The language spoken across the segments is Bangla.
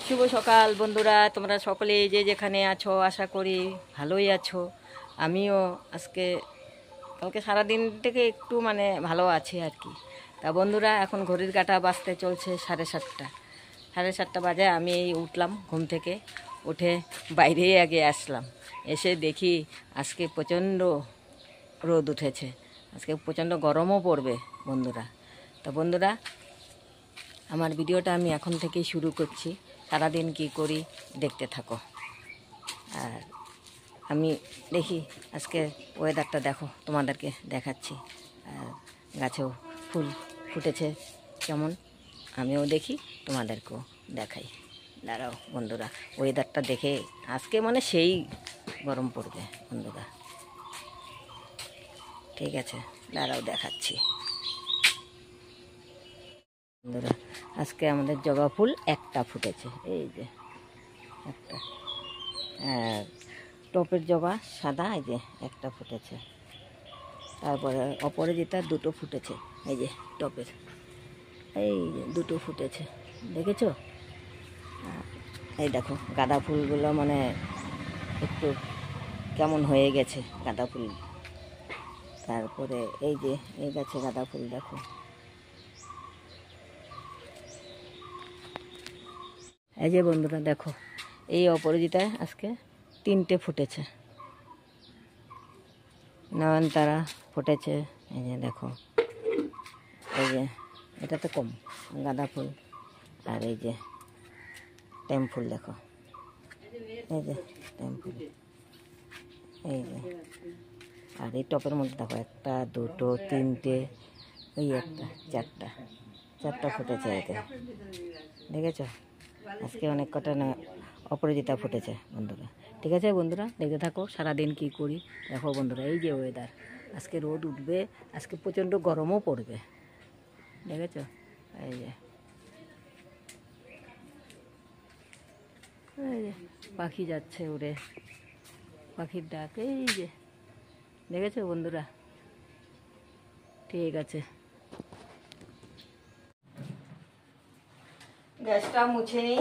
শুভ সকাল বন্ধুরা, তোমরা সকলে যে যেখানে আছো আশা করি ভালোই আছো। আমিও কালকে সারাদিন থেকে একটু ভালো আছি আর কি। তা বন্ধুরা, এখন ঘড়ির কাঁটা বাজতে চলছে 7:30। 7:30 বাজে আমি উঠলাম ঘুম থেকে। উঠে বাইরেই আগে আসলাম, এসে দেখি আজকে প্রচণ্ড রোদ উঠেছে, আজকে প্রচণ্ড গরমও পড়বে বন্ধুরা। তা বন্ধুরা, আমার ভিডিওটা আমি এখন থেকেই শুরু করছি। সারাদিন কি করি দেখতে থাকো। আর আমি দেখি আজকে ওয়েদারটা দেখো, তোমাদেরকে দেখাচ্ছি। আর গাছেও ফুল ফুটেছে কেমন, আমিও দেখি, তোমাদেরকেও দেখাই। দাঁড়াও বন্ধুরা, ওয়েদারটা দেখে আজকে সেই গরম পড়বে বন্ধুরা। ঠিক আছে, দাঁড়াও দেখাচ্ছি বন্ধুরা। আজকে আমাদের জবা ফুল একটা ফুটেছে, এই যে একটা। আর টপের জবা সাদা, এই যে একটা ফুটেছে। তারপরে অপরাজিতা দুটো ফুটেছে, এই যে টপের, এই যে দুটো ফুটেছে, দেখেছো? এই দেখো গাঁদা ফুলগুলো একটু কেমন হয়ে গেছে গাঁদা ফুল। তারপরে এই যে এই গাছে গাঁদা ফুল দেখো। এই যে বন্ধুরা দেখো, এই অপরাজিতায় আজকে 3টে ফুটেছে। নয়নতারা ফুটেছে, এই যে দেখো। এই যে এটাতে কম গাঁদা ফুল। আর এই যে টাইম ফুল দেখো, এই যে টাইম ফুল, এই যে। আর এই টপের মধ্যে দেখো 1, 2, 3টে, এই একটা, 4টা ফুটেছে এতে, দেখেছো? আজকে অনেক কটা অপরাজিতা ফুটেছে বন্ধুরা। ঠিক আছে বন্ধুরা, দেখতে থাকো সারাদিন কি করি দেখো বন্ধুরা। এই যে ওয়েদার, আজকে রোদ উঠবে, আজকে প্রচণ্ড গরমও পড়বে, দেখেছো? এই যে পাখি যাচ্ছে উড়ে, পাখির ডাক, এই যে দেখেছো বন্ধুরা। ঠিক আছে, গ্যাসটা মুছে নিই।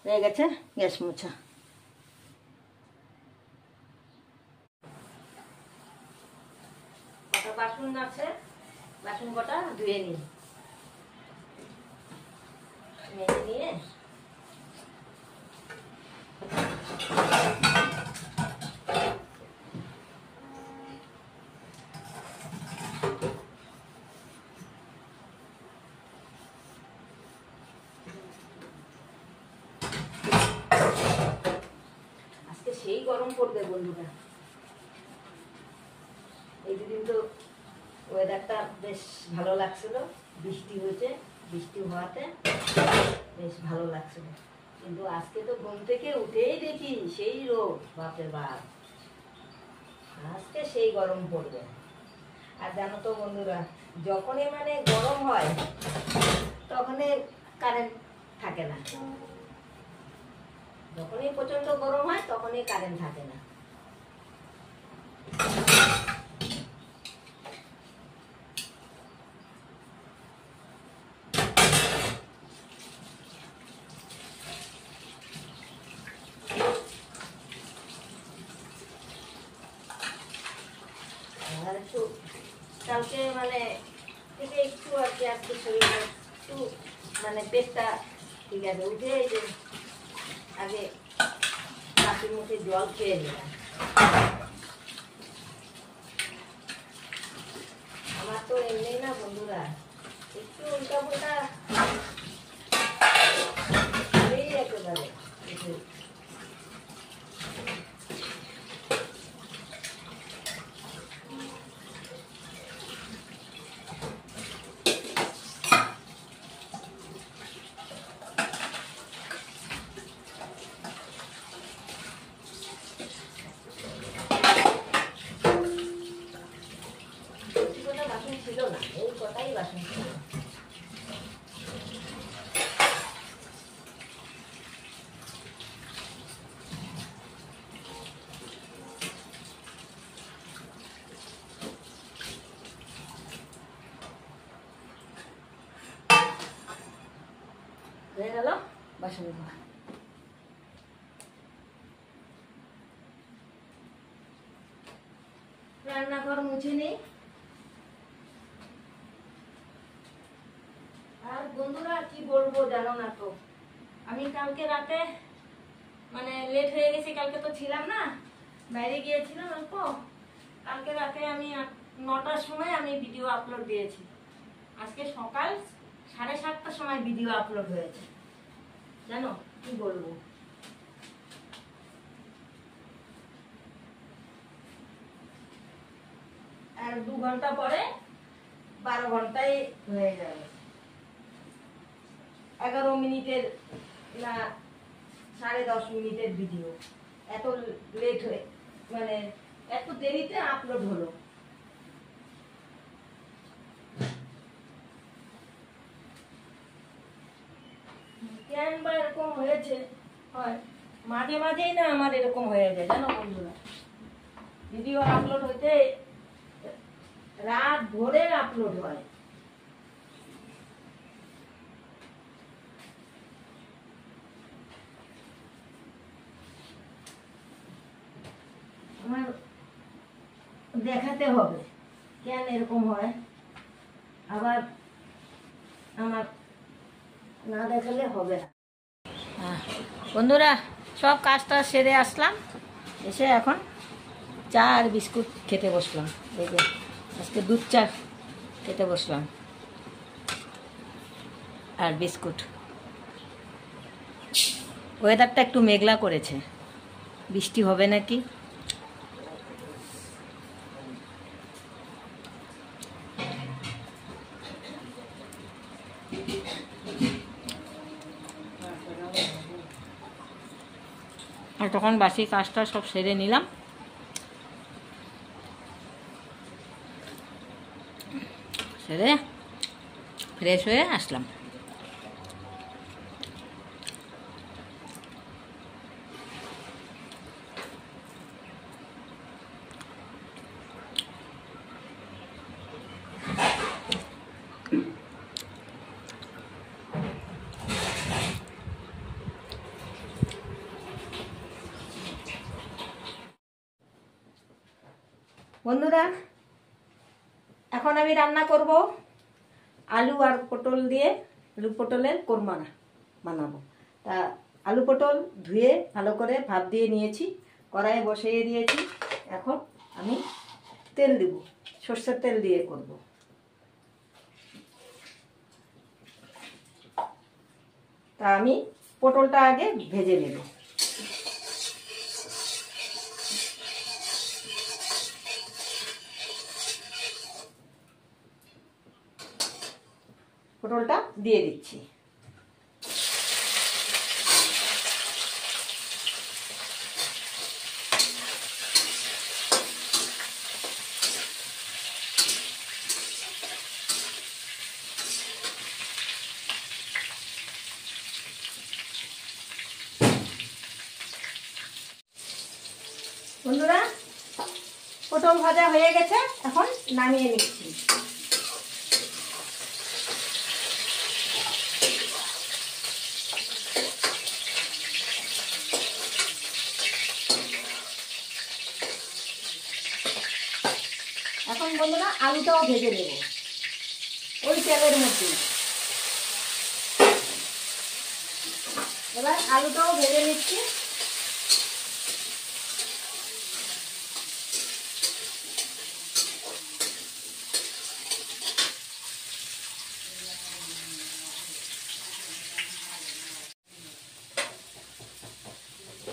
হয়ে গেছে গ্যাস মোছা। বাসন আছে, বাসন কটা ধুয়ে নিই, মেজে নিয়ে সেই গরম পড়বে বন্ধুরা। এই দুদিন তো ওয়েদারটা বেশ ভালো লাগছিল, বৃষ্টি হয়েছে, বৃষ্টি হওয়াতে বেশ ভালো লাগছিল। কিন্তু আজকে তো ঘুম থেকে উঠেই দেখি সেই রোদ, বাপরে বাপ, আজকে সেই গরম পড়বে। আর জানো তো বন্ধুরা, যখনই গরম হয় তখনই কারেন্ট থাকে না, যখনই প্রচন্ড গরম হয় তখনই কারেন্ট থাকে না। আর একটু কালকে মানে থেকে একটু আর কি আজকে শরীরটা একটু মানে পেটটা ঠিক আছে, উঠে এই যে আগে কাশির মুখে জল খেয়ে নিলাম। আমার তো এমনি না বন্ধুরা, একটু উল্টা পুল্টা একেবারে। বাসন ছিল না, এই কটাই বাসন ছিল। হয়ে গেল বাসন ধোয়া। রান্নাঘর মুছে নেই। আর বন্ধুরা কি বলবো জানো না তো, আমি কালকে রাতে মানে লেট হয়ে গেছি, কালকে তো ছিলাম না, বাইরে গিয়েছিলাম অল্প। কালকে রাতে আমি 9টার সময় আমি ভিডিও আপলোড দিয়েছি। আজকে সকাল 7:30টার সময় ভিডিও আপলোড হয়েছে। জানো কি বলবো, আর 2 ঘন্টা পরে 12 ঘন্টায় হয়ে যাবে। 11 মিনিটের না 10.5 মিনিটের ভিডিও, এত লেট হয়ে মানে এত দেরিতে আপলোড হলো। কেন বা এরকম হয়েছে, হয় মাঝে মাঝেই না আমার এরকম হয়ে যায় জানো বন্ধুরা। ভিডিও আপলোড হইতে রাত ভোরে আপলোড হয়। আমার দেখাতে হবে কেন এরকম হয়, আবার আমার না দেখালে হবে না। বন্ধুরা সব কাজটা সেরে আসলাম, এসে এখন চা আর বিস্কুট খেতে বসলাম। এই যে আজকে দুধ চা খেতে বসলাম আর বিস্কুট। ওয়েদারটা একটু মেঘলা করেছে, বৃষ্টি হবে নাকি। আর তখন বাসি কাজটা সব সেরে নিলাম, সেরে ফ্রেশ হয়ে আসলাম। বন্ধুরা এখন আমি রান্না করব আলু আর পটল দিয়ে, আলু পটলের কোরমা বানাবো। তা আলু পটল ধুয়ে ভালো করে ভাপ দিয়ে নিয়েছি, কড়াইয়ে বসিয়ে দিয়েছি। এখন আমি তেল দেব, সরষের তেল দিয়ে করব। তা আমি পটলটা আগে ভেজে নেব। পটলটা দিয়ে দিচ্ছি। বন্ধুরা, পটল ভাজা হয়ে গেছে, এখন নামিয়ে নিচ্ছি। এখন বন্ধুরা আলুটাও ভেজে নেব ওই তেলের মধ্যে। এবার আলুটাও ভেজে নিচ্ছি।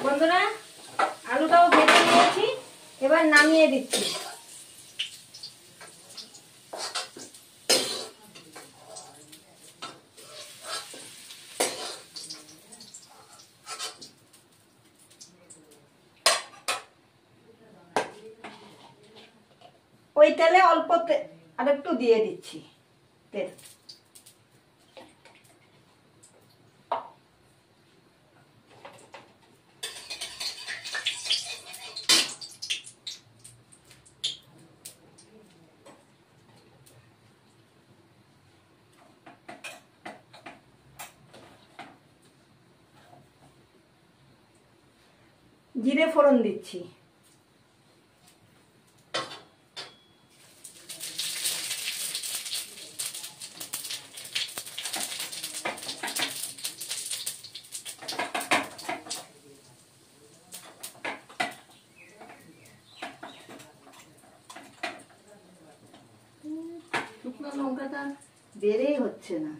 বন্ধুরা, আলুটাও ভেজে নিয়েছি, এবার নামিয়ে দিচ্ছি। ওই তেলে অল্প আর একটু দিয়ে দিচ্ছি তেল। জিরে ফোড়ন দিচ্ছি। শুকনো লঙ্কাটা বেড়েই হচ্ছে না,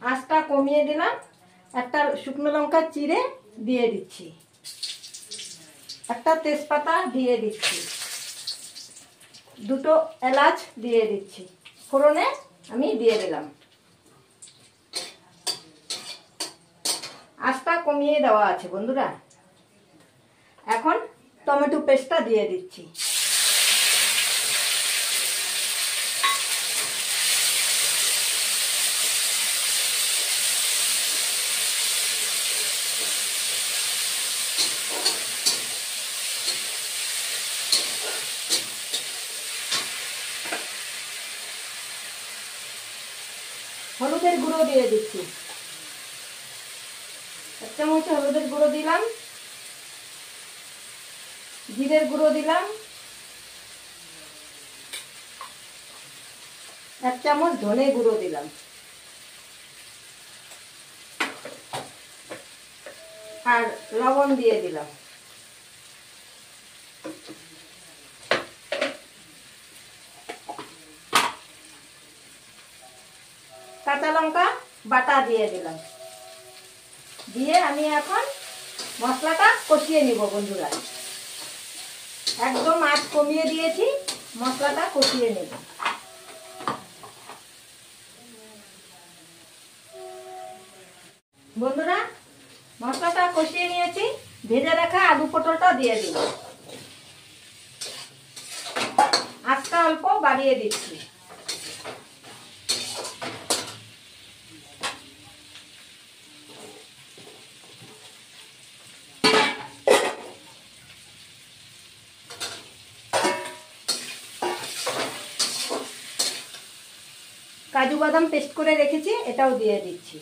আঁচটা কমিয়ে দিলাম। একটা শুকনো লঙ্কা চিড়ে দিয়ে দিচ্ছি, একটা তেজপাতা দিয়ে দিচ্ছি, দুটো এলাচ দিয়ে দিচ্ছি, ফোড়নে আমি দিয়ে দিলাম। আঁচটা কমিয়ে দেওয়া আছে বন্ধুরা। এখন টমেটো পেস্টটা দিয়ে দিচ্ছি। হলুদের গুঁড়ো দিয়ে দিচ্ছি, এক চামচ হলুদের গুঁড়ো দিলাম, জিরের গুঁড়ো দিলাম, এক চামচ ধনে গুঁড়ো দিলাম, আর লবণ দিয়ে দিলাম। কাঁচা লঙ্কা বাটা দিয়ে দিলাম। দিয়ে আমি এখন মশলাটা কষিয়ে নিব বন্ধুরা। একদম আঁচ কমিয়ে দিয়েছি, মশলাটা কষিয়ে নেব। বন্ধুরা, মশলাটা কষিয়ে নিয়েছি, ভেজে রাখা আলু পটলটা দিয়ে দিল। আঁচটা অল্প বাড়িয়ে দিচ্ছি। কাজু বাদাম পেস্ট করে রেখেছি, এটাও দিয়ে দিচ্ছি।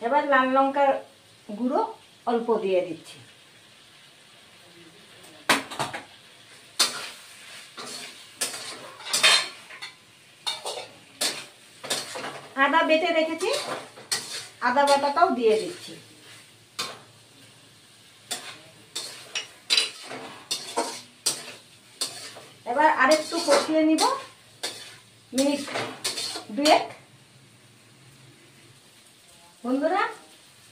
এবার লাল লঙ্কার গুঁড়ো অল্প দিয়ে দিচ্ছি। আদা বেটে রেখেছি, আদা বাটাটাও দিয়ে দিচ্ছি। এবার আরেকটু কষিয়ে নিব, মিনিট দুয়েক। বন্ধুরা,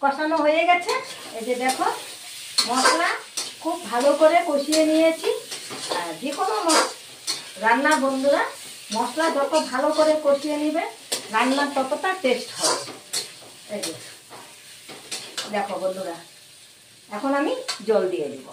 কষানো হয়ে গেছে। এই যে দেখো, মশলা খুব ভালো করে কষিয়ে নিয়েছি। আর যে কোনো রান্না বন্ধুরা, মশলা যত ভালো করে কষিয়ে নিবে, রান্নার ততটা টেস্ট হবে। এই যে দেখো বন্ধুরা, এখন আমি জল দিয়ে দিব।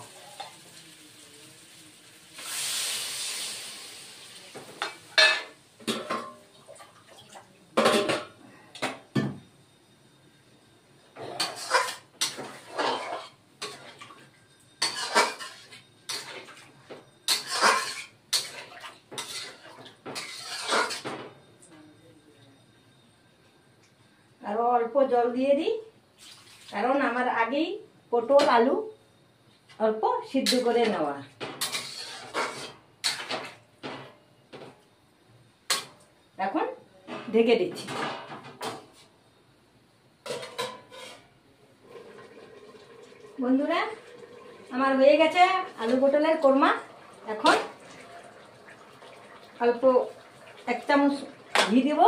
জল দিয়ে দিই, কারণ আমার আগেই পটল আলু অল্প সিদ্ধ করে নেওয়া। এখন ঢেকে দিচ্ছি। বন্ধুরা, আমার হয়ে গেছে আলু পটলের কোরমা। এখন অল্প 1 চামচ ঘি দেব।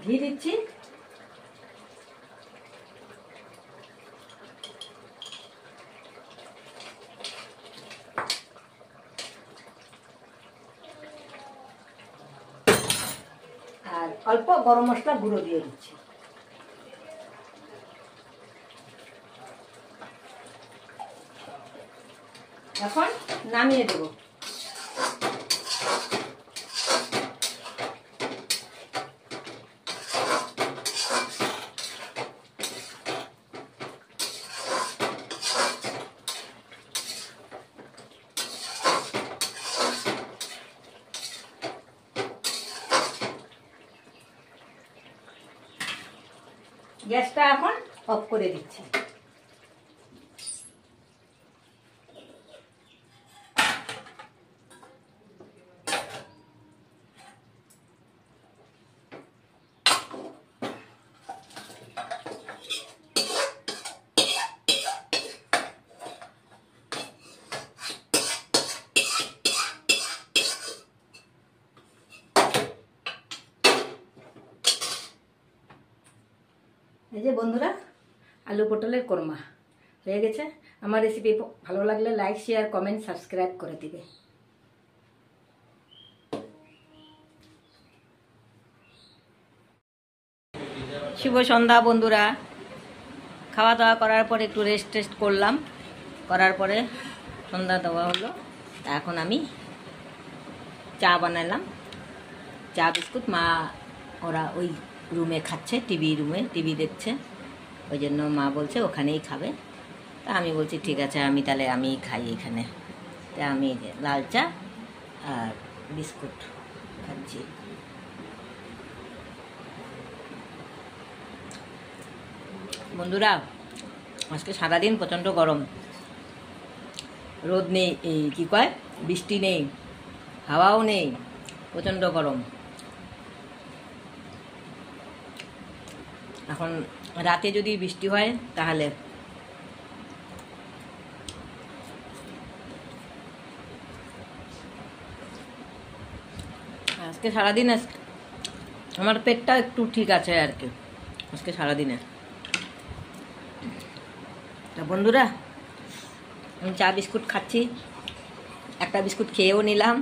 ঘি দিচ্ছি। আর অল্প গরম মশলা গুঁড়ো দিয়ে দিচ্ছি। এখন নামিয়ে দেব। গ্যাসটা এখন অফ করে দিচ্ছি। এই যে বন্ধুরা, আলু পটলের কোরমা হয়ে গেছে। আমার রেসিপি ভালো লাগলে লাইক, শেয়ার, কমেন্ট, সাবস্ক্রাইব করে দিবে। শুভ সন্ধ্যা বন্ধুরা। খাওয়া দাওয়া করার পর একটু রেস্ট করলাম। করার পরে সন্ধ্যা দেওয়া হলো। এখন আমি চা বানালাম। চা বিস্কুট মা ওরা ওই রুমে খাচ্ছে, টিভি দেখছে। ওই জন্য মা বলছে ওখানেই খাবে। তা আমি বলছি ঠিক আছে, তাহলে আমি খাই এখানে। তা আমি লাল চা আর বিস্কুট খাচ্ছি। বন্ধুরা, আজকে সারাদিন প্রচণ্ড গরম। রোদ নেই, এই কি কয়, বৃষ্টি নেই, হাওয়াও নেই, প্রচণ্ড গরম। এখন রাতে যদি বৃষ্টি হয় তাহলে আজকে সারাদিন আমার পেটটা একটু ঠিক আছে আর কি আজকে সারাদিনে। তা বন্ধুরা, আমি চা বিস্কুট খাচ্ছি। একটা বিস্কুট খেয়েও নিলাম।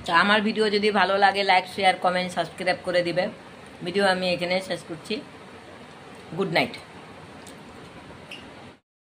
তা আমার ভিডিও যদি ভালো লাগে লাইক, শেয়ার, কমেন্ট, সাবস্ক্রাইব করে দিবে। ভিডিও আমি এখানে শেষ করছি। Good night.